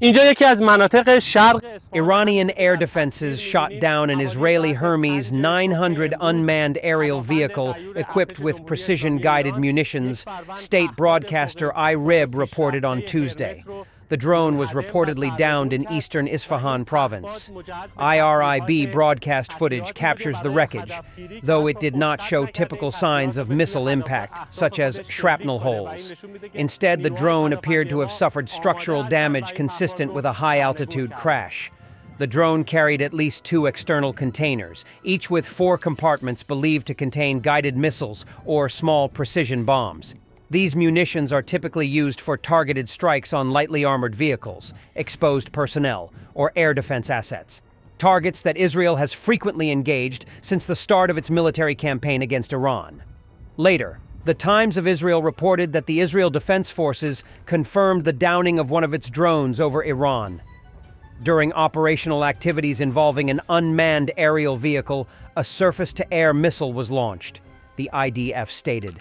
اینجا یکی از مناطق شرق اصفهان. Iranian air defenses shot down an Israeli Hermes 900 unmanned aerial vehicle equipped with precision-guided munitions, state broadcaster IRIB reported on Tuesday. The drone was reportedly downed in eastern Isfahan province. IRIB broadcast footage captures the wreckage, though it did not show typical signs of missile impact, such as shrapnel holes. Instead, the drone appeared to have suffered structural damage consistent with a high-altitude crash. The drone carried at least 2 external containers, each with 4 compartments believed to contain guided missiles or small precision bombs. These munitions are typically used for targeted strikes on lightly armored vehicles, exposed personnel, or air defense assets. Targets that Israel has frequently engaged since the start of its military campaign against Iran. Later, the Times of Israel reported that the Israel Defense Forces confirmed the downing of one of its drones over Iran. During operational activities involving an unmanned aerial vehicle, a surface-to-air missile was launched, the IDF stated.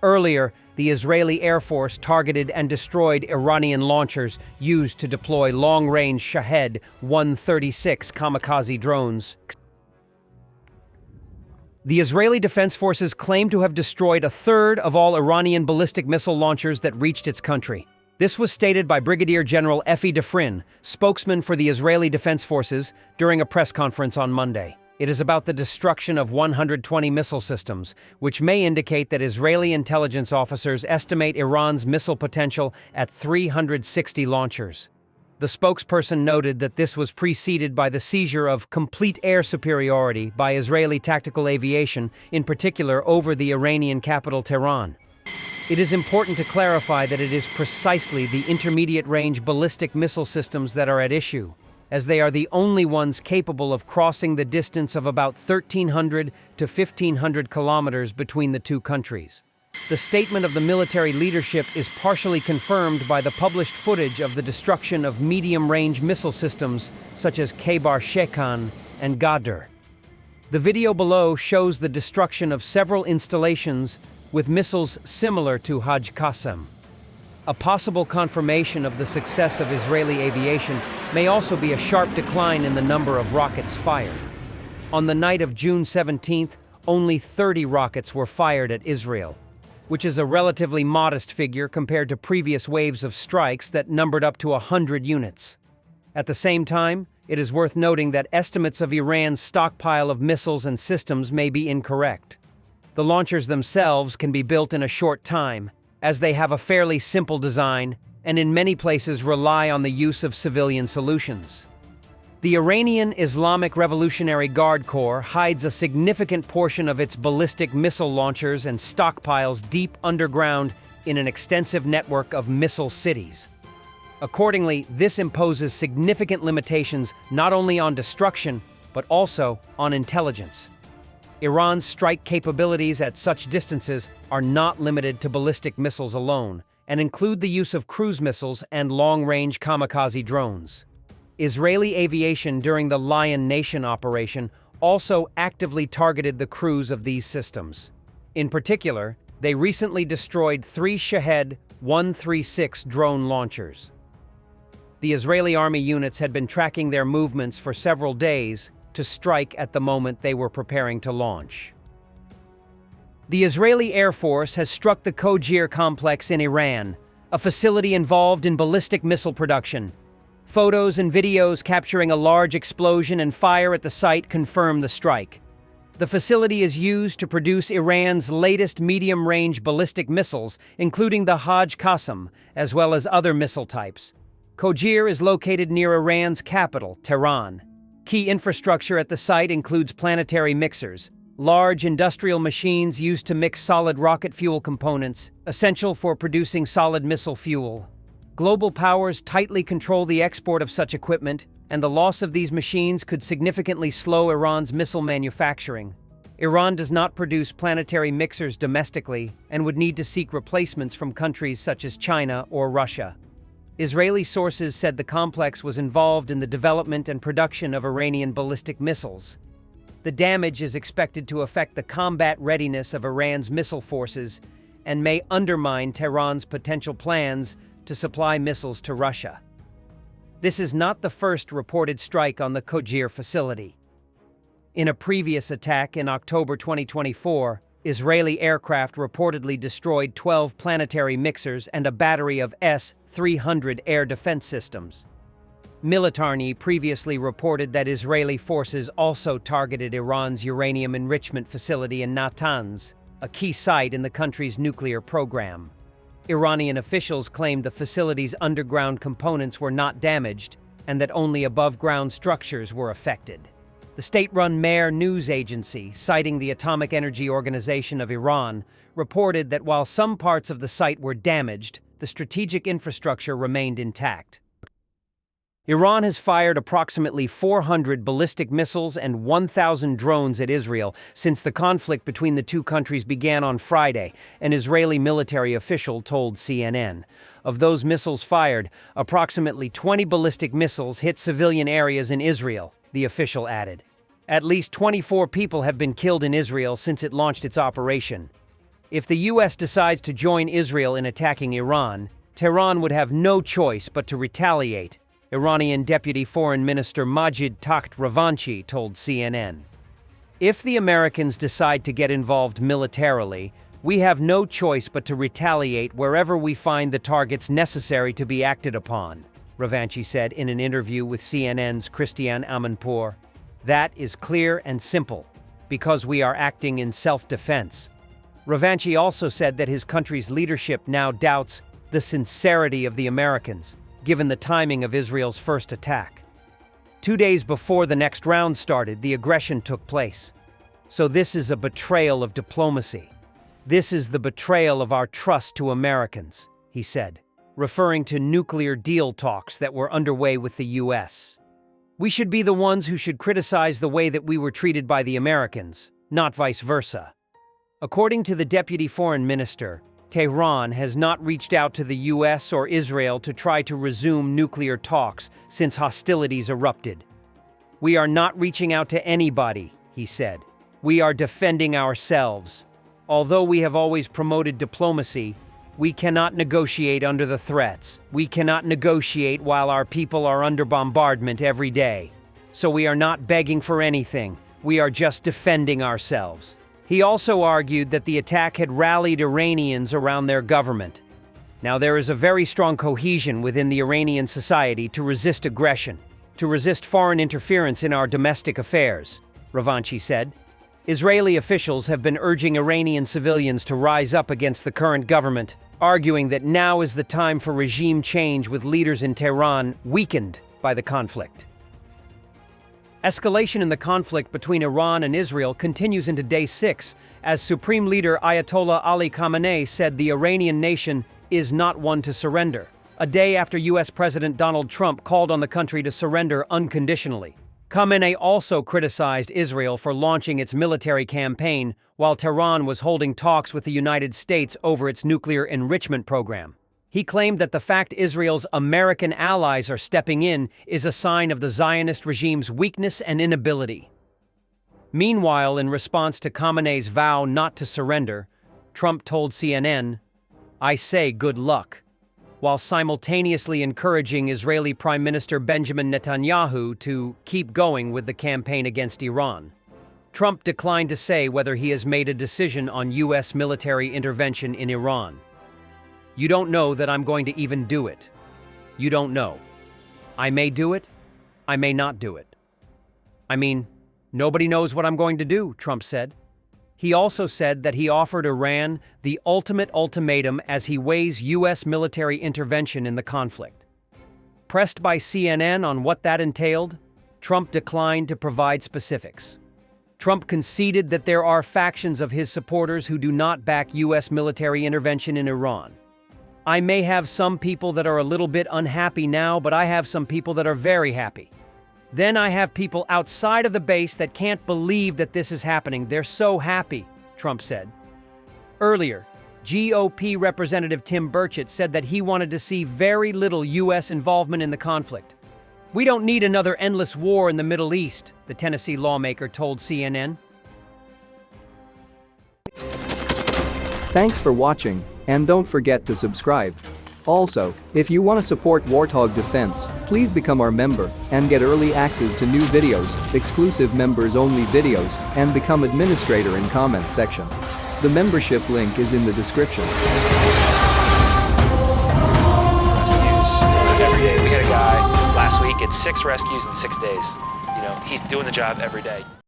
Earlier, the Israeli Air Force targeted and destroyed Iranian launchers used to deploy long-range Shahed 136 kamikaze drones. The Israeli Defense Forces claim to have destroyed a third of all Iranian ballistic missile launchers that reached its country. This was stated by Brigadier General Efi Defrin, spokesman for the Israeli Defense Forces, during a press conference on Monday. It is about the destruction of 120 missile systems, which may indicate that Israeli intelligence officers estimate Iran's missile potential at 360 launchers. The spokesperson noted that this was preceded by the seizure of complete air superiority by Israeli tactical aviation, in particular over the Iranian capital Tehran. It is important to clarify that it is precisely the intermediate-range ballistic missile systems that are at issue, as they are the only ones capable of crossing the distance of about 1,300 to 1,500 kilometers between the two countries. The statement of the military leadership is partially confirmed by the published footage of the destruction of medium-range missile systems such as Khaybar Shekan and Ghadir. The video below shows the destruction of several installations with missiles similar to Hajj Qasem. A possible confirmation of the success of Israeli aviation may also be a sharp decline in the number of rockets fired. On the night of June 17th, only 30 rockets were fired at Israel, which is a relatively modest figure compared to previous waves of strikes that numbered up to 100 units. At the same time, it is worth noting that estimates of Iran's stockpile of missiles and systems may be incorrect. The launchers themselves can be built in a short time, as they have a fairly simple design and in many places rely on the use of civilian solutions. The Iranian Islamic Revolutionary Guard Corps hides a significant portion of its ballistic missile launchers and stockpiles deep underground in an extensive network of missile cities. Accordingly, this imposes significant limitations not only on destruction, but also on intelligence. Iran's strike capabilities at such distances are not limited to ballistic missiles alone, and include the use of cruise missiles and long-range kamikaze drones. Israeli aviation during the Lion Nation operation also actively targeted the crews of these systems. In particular, they recently destroyed 3 Shahed 136 drone launchers. The Israeli army units had been tracking their movements for several days to strike at the moment they were preparing to launch. The Israeli Air Force has struck the Qojir complex in Iran, a facility involved in ballistic missile production. Photos and videos capturing a large explosion and fire at the site confirm the strike. The facility is used to produce Iran's latest medium-range ballistic missiles, including the Hajj Qasem, as well as other missile types. Qojir is located near Iran's capital, Tehran. Key infrastructure at the site includes planetary mixers, large industrial machines used to mix solid rocket fuel components, essential for producing solid missile fuel. Global powers tightly control the export of such equipment, and the loss of these machines could significantly slow Iran's missile manufacturing. Iran does not produce planetary mixers domestically and would need to seek replacements from countries such as China or Russia. Israeli sources said the complex was involved in the development and production of Iranian ballistic missiles. The damage is expected to affect the combat readiness of Iran's missile forces and may undermine Tehran's potential plans to supply missiles to Russia. This is not the first reported strike on the Kojir facility. In a previous attack in October 2024, Israeli aircraft reportedly destroyed 12 planetary mixers and a battery of S-300 air defense systems. Militarny previously reported that Israeli forces also targeted Iran's uranium enrichment facility in Natanz, a key site in the country's nuclear program. Iranian officials claimed the facility's underground components were not damaged and that only above-ground structures were affected. The state-run Mehr news agency, citing the Atomic Energy Organization of Iran, reported that while some parts of the site were damaged, the strategic infrastructure remained intact. Iran has fired approximately 400 ballistic missiles and 1,000 drones at Israel since the conflict between the two countries began on Friday, an Israeli military official told CNN. Of those missiles fired, approximately 20 ballistic missiles hit civilian areas in Israel, the official added. At least 24 people have been killed in Israel since it launched its operation. If the U.S. decides to join Israel in attacking Iran, Tehran would have no choice but to retaliate, Iranian Deputy Foreign Minister Majid Takht Ravanchi told CNN. If the Americans decide to get involved militarily, we have no choice but to retaliate wherever we find the targets necessary to be acted upon, Ravanchi said in an interview with CNN's Christiane Amanpour. That is clear and simple, because we are acting in self-defense. Ravanchi also said that his country's leadership now doubts the sincerity of the Americans, given the timing of Israel's first attack. 2 days before the next round started, the aggression took place. So this is a betrayal of diplomacy. This is the betrayal of our trust to Americans, he said, referring to nuclear deal talks that were underway with the U.S. We should be the ones who should criticize the way that we were treated by the Americans, not vice versa. According to the deputy foreign minister, Tehran has not reached out to the U.S. or Israel to try to resume nuclear talks since hostilities erupted. We are not reaching out to anybody, he said. We are defending ourselves. Although we have always promoted diplomacy, we cannot negotiate under the threats. We cannot negotiate while our people are under bombardment every day. So we are not begging for anything. We are just defending ourselves. He also argued that the attack had rallied Iranians around their government. Now, there is a very strong cohesion within the Iranian society to resist aggression, to resist foreign interference in our domestic affairs, Ravanchi said. Israeli officials have been urging Iranian civilians to rise up against the current government, arguing that now is the time for regime change with leaders in Tehran weakened by the conflict. Escalation in the conflict between Iran and Israel continues into day 6, as Supreme Leader Ayatollah Ali Khamenei said the Iranian nation is not one to surrender, a day after U.S. President Donald Trump called on the country to surrender unconditionally. Khamenei also criticized Israel for launching its military campaign while Tehran was holding talks with the United States over its nuclear enrichment program. He claimed that the fact Israel's American allies are stepping in is a sign of the Zionist regime's weakness and inability. Meanwhile, in response to Khamenei's vow not to surrender, Trump told CNN, "I say good luck," while simultaneously encouraging Israeli Prime Minister Benjamin Netanyahu to keep going with the campaign against Iran. Trump declined to say whether he has made a decision on U.S. military intervention in Iran. "You don't know that I'm going to even do it. You don't know. I may do it. I may not do it. I mean, nobody knows what I'm going to do," Trump said. He also said that he offered Iran the ultimate ultimatum as he weighs U.S. military intervention in the conflict. Pressed by CNN on what that entailed, Trump declined to provide specifics. Trump conceded that there are factions of his supporters who do not back U.S. military intervention in Iran. "I may have some people that are a little bit unhappy now, but I have some people that are very happy. Then I have people outside of the base that can't believe that this is happening. They're so happy," Trump said. Earlier, GOP Representative Tim Burchett said that he wanted to see very little U.S. involvement in the conflict. "We don't need another endless war in the Middle East," the Tennessee lawmaker told CNN. Thanks for watching, and don't forget to subscribe. Also, if you want to support Warthog Defense, please become our member and get early access to new videos, exclusive members-only videos, and become administrator in comment section. The membership link is in the description. Rescues every day. We had a guy last week, it's 6 rescues in 6 days. You know, he's doing the job every day.